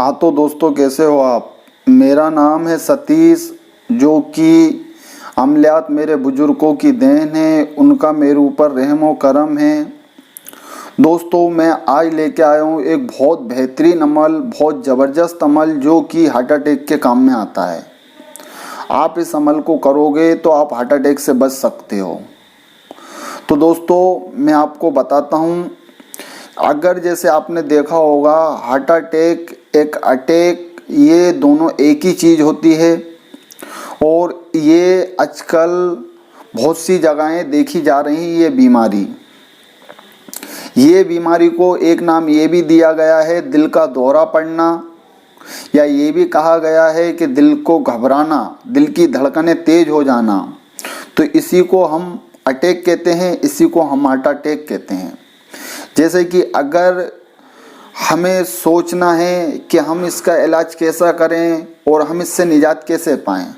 हाँ तो दोस्तों, कैसे हो आप। मेरा नाम है सतीश, जो कि अमलियात मेरे बुजुर्गों की देन है, उनका मेरे ऊपर रहम व करम है। दोस्तों, मैं आज लेके आया हूँ एक बहुत बेहतरीन अमल, बहुत ज़बरदस्त अमल, जो कि हार्ट अटैक के काम में आता है। आप इस अमल को करोगे तो आप हार्ट अटैक से बच सकते हो। तो दोस्तों, मैं आपको बताता हूँ। अगर जैसे आपने देखा होगा, हार्ट अटैक एक अटैक, ये दोनों एक ही चीज़ होती है। और ये आजकल बहुत सी जगहें देखी जा रही ये बीमारी। ये बीमारी को एक नाम ये भी दिया गया है, दिल का दौरा पड़ना, या ये भी कहा गया है कि दिल को घबराना, दिल की धड़कनें तेज हो जाना। तो इसी को हम अटैक कहते हैं, इसी को हम हार्ट अटैक कहते हैं। जैसे कि अगर हमें सोचना है कि हम इसका इलाज कैसा करें और हम इससे निजात कैसे पाएं,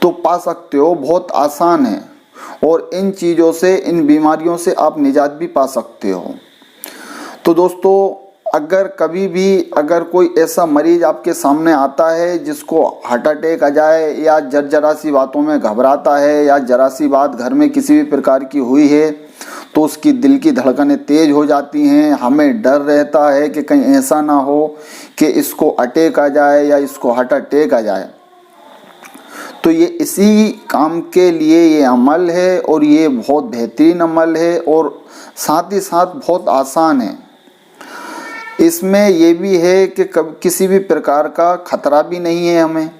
तो पा सकते हो, बहुत आसान है। और इन चीज़ों से, इन बीमारियों से आप निजात भी पा सकते हो। तो दोस्तों, अगर कभी भी अगर कोई ऐसा मरीज आपके सामने आता है जिसको हार्ट अटैक आ जाए, या जरा सी बातों में घबराता है, या जरा सी बात घर में किसी भी प्रकार की हुई है, तो उसकी दिल की धड़कनें तेज हो जाती हैं। हमें डर रहता है कि कहीं ऐसा ना हो कि इसको अटैक आ जाए या इसको हार्ट अटैक आ जाए। तो ये इसी काम के लिए ये अमल है, और ये बहुत बेहतरीन अमल है, और साथ ही साथ बहुत आसान है। इसमें ये भी है कि किसी भी प्रकार का खतरा भी नहीं है हमें।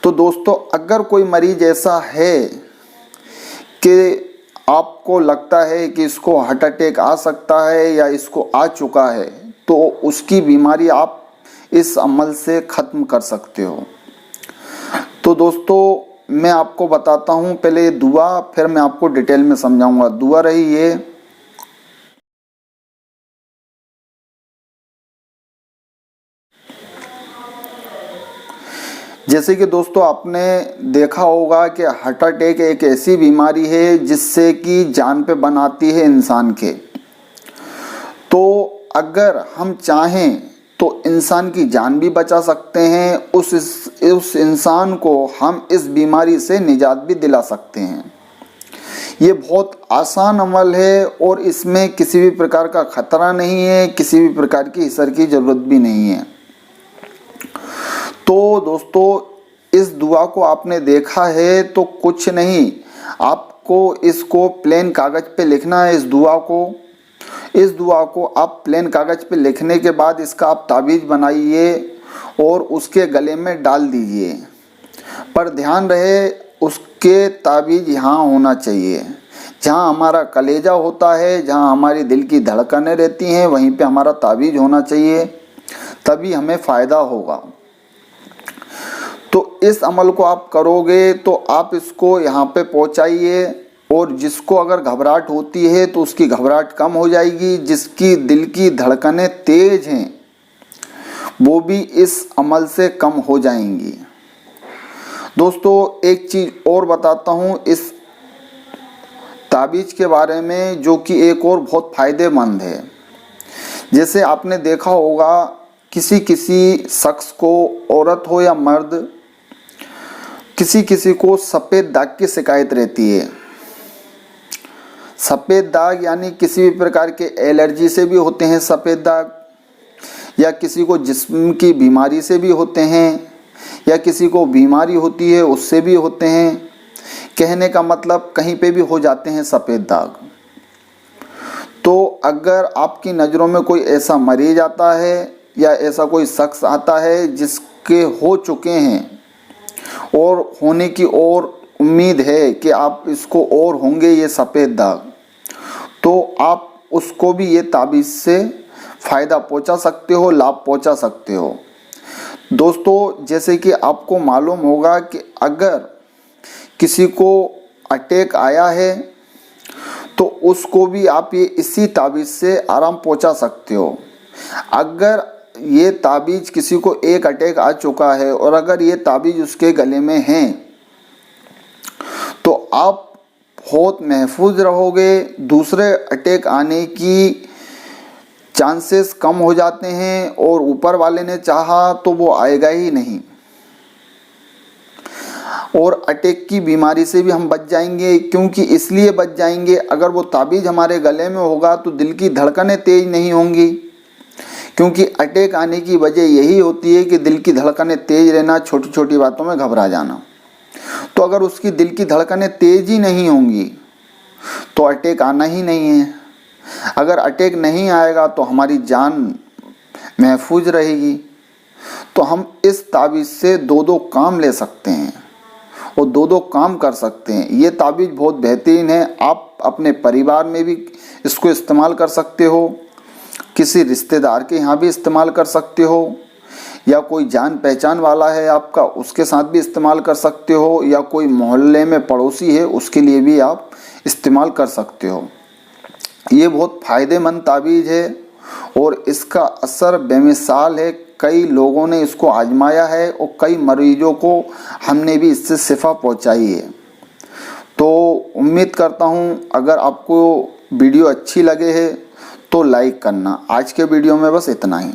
तो दोस्तों, अगर कोई मरीज ऐसा है कि आपको लगता है कि इसको हार्ट अटैक आ सकता है या इसको आ चुका है, तो उसकी बीमारी आप इस अमल से ख़त्म कर सकते हो। तो दोस्तों, मैं आपको बताता हूँ पहले दुआ, फिर मैं आपको डिटेल में समझाऊंगा। दुआ रही ये, जैसे कि दोस्तों आपने देखा होगा कि हार्ट अटैक एक ऐसी बीमारी है जिससे कि जान पे बन आती है इंसान के। तो अगर हम चाहें तो इंसान की जान भी बचा सकते हैं, उस इंसान को हम इस बीमारी से निजात भी दिला सकते हैं। ये बहुत आसान अमल है, और इसमें किसी भी प्रकार का खतरा नहीं है, किसी भी प्रकार की हिसर की जरूरत भी नहीं है। तो दोस्तों, इस दुआ को आपने देखा है तो कुछ नहीं, आपको इसको प्लेन कागज पे लिखना है। इस दुआ को आप प्लेन कागज पे लिखने के बाद इसका आप ताबीज़ बनाइए और उसके गले में डाल दीजिए। पर ध्यान रहे, उसके ताबीज़ यहाँ होना चाहिए जहाँ हमारा कलेजा होता है, जहाँ हमारी दिल की धड़कनें रहती हैं, वहीं पे हमारा ताबीज़ होना चाहिए, तभी हमें फ़ायदा होगा। तो इस अमल को आप करोगे तो आप इसको यहाँ पे पहुँचाइए, और जिसको अगर घबराहट होती है तो उसकी घबराहट कम हो जाएगी। जिसकी दिल की धड़कनें तेज हैं, वो भी इस अमल से कम हो जाएंगी। दोस्तों, एक चीज़ और बताता हूँ इस ताबीज़ के बारे में, जो कि एक और बहुत फ़ायदेमंद है। जैसे आपने देखा होगा, किसी किसी शख्स को, औरत हो या मर्द, किसी किसी को सफ़ेद दाग की शिकायत रहती है। सफ़ेद दाग यानी किसी भी प्रकार के एलर्जी से भी होते हैं सफ़ेद दाग, या किसी को जिस्म की बीमारी से भी होते हैं, या किसी को बीमारी होती है उससे भी होते हैं। कहने का मतलब, कहीं पे भी हो जाते हैं सफ़ेद दाग। तो अगर आपकी नज़रों में कोई ऐसा मरीज आता है या ऐसा कोई शख्स आता है जिसके हो चुके हैं और होने की और उम्मीद है कि आप इसको और होंगे ये सफ़ेद दाग, तो आप उसको भी ये ताबीज़ से फ़ायदा पहुंचा सकते हो, लाभ पहुंचा सकते हो। दोस्तों, जैसे कि आपको मालूम होगा कि अगर किसी को अटैक आया है तो उसको भी आप ये इसी ताबीज़ से आराम पहुंचा सकते हो। अगर ये ताबीज़, किसी को एक अटैक आ चुका है और अगर ये ताबीज़ उसके गले में है, तो आप बहुत महफूज रहोगे। दूसरे अटैक आने की चांसेस कम हो जाते हैं और ऊपर वाले ने चाहा तो वो आएगा ही नहीं। और अटैक की बीमारी से भी हम बच जाएंगे। क्योंकि इसलिए बच जाएंगे, अगर वो ताबीज़ हमारे गले में होगा तो दिल की धड़कनें तेज नहीं होंगी। क्योंकि अटैक आने की वजह यही होती है कि दिल की धड़कनें तेज रहना, छोटी छोटी बातों में घबरा जाना। तो अगर उसकी दिल की धड़कनें तेज ही नहीं होंगी तो अटैक आना ही नहीं है। अगर अटैक नहीं आएगा तो हमारी जान महफूज रहेगी। तो हम इस ताबीज़ से दो दो काम ले सकते हैं और दो दो काम कर सकते हैं। ये ताबीज़ बहुत बेहतरीन है। आप अपने परिवार में भी इसको इस्तेमाल कर सकते हो, किसी रिश्तेदार के यहाँ भी इस्तेमाल कर सकते हो, या कोई जान पहचान वाला है आपका उसके साथ भी इस्तेमाल कर सकते हो, या कोई मोहल्ले में पड़ोसी है उसके लिए भी आप इस्तेमाल कर सकते हो। ये बहुत फ़ायदेमंद ताबीज़ है और इसका असर बेमिसाल है। कई लोगों ने इसको आजमाया है और कई मरीजों को हमने भी इससे शिफा पहुंचाई है। तो उम्मीद करता हूं अगर आपको वीडियो अच्छी लगे है तो लाइक करना। आज के वीडियो में बस इतना ही।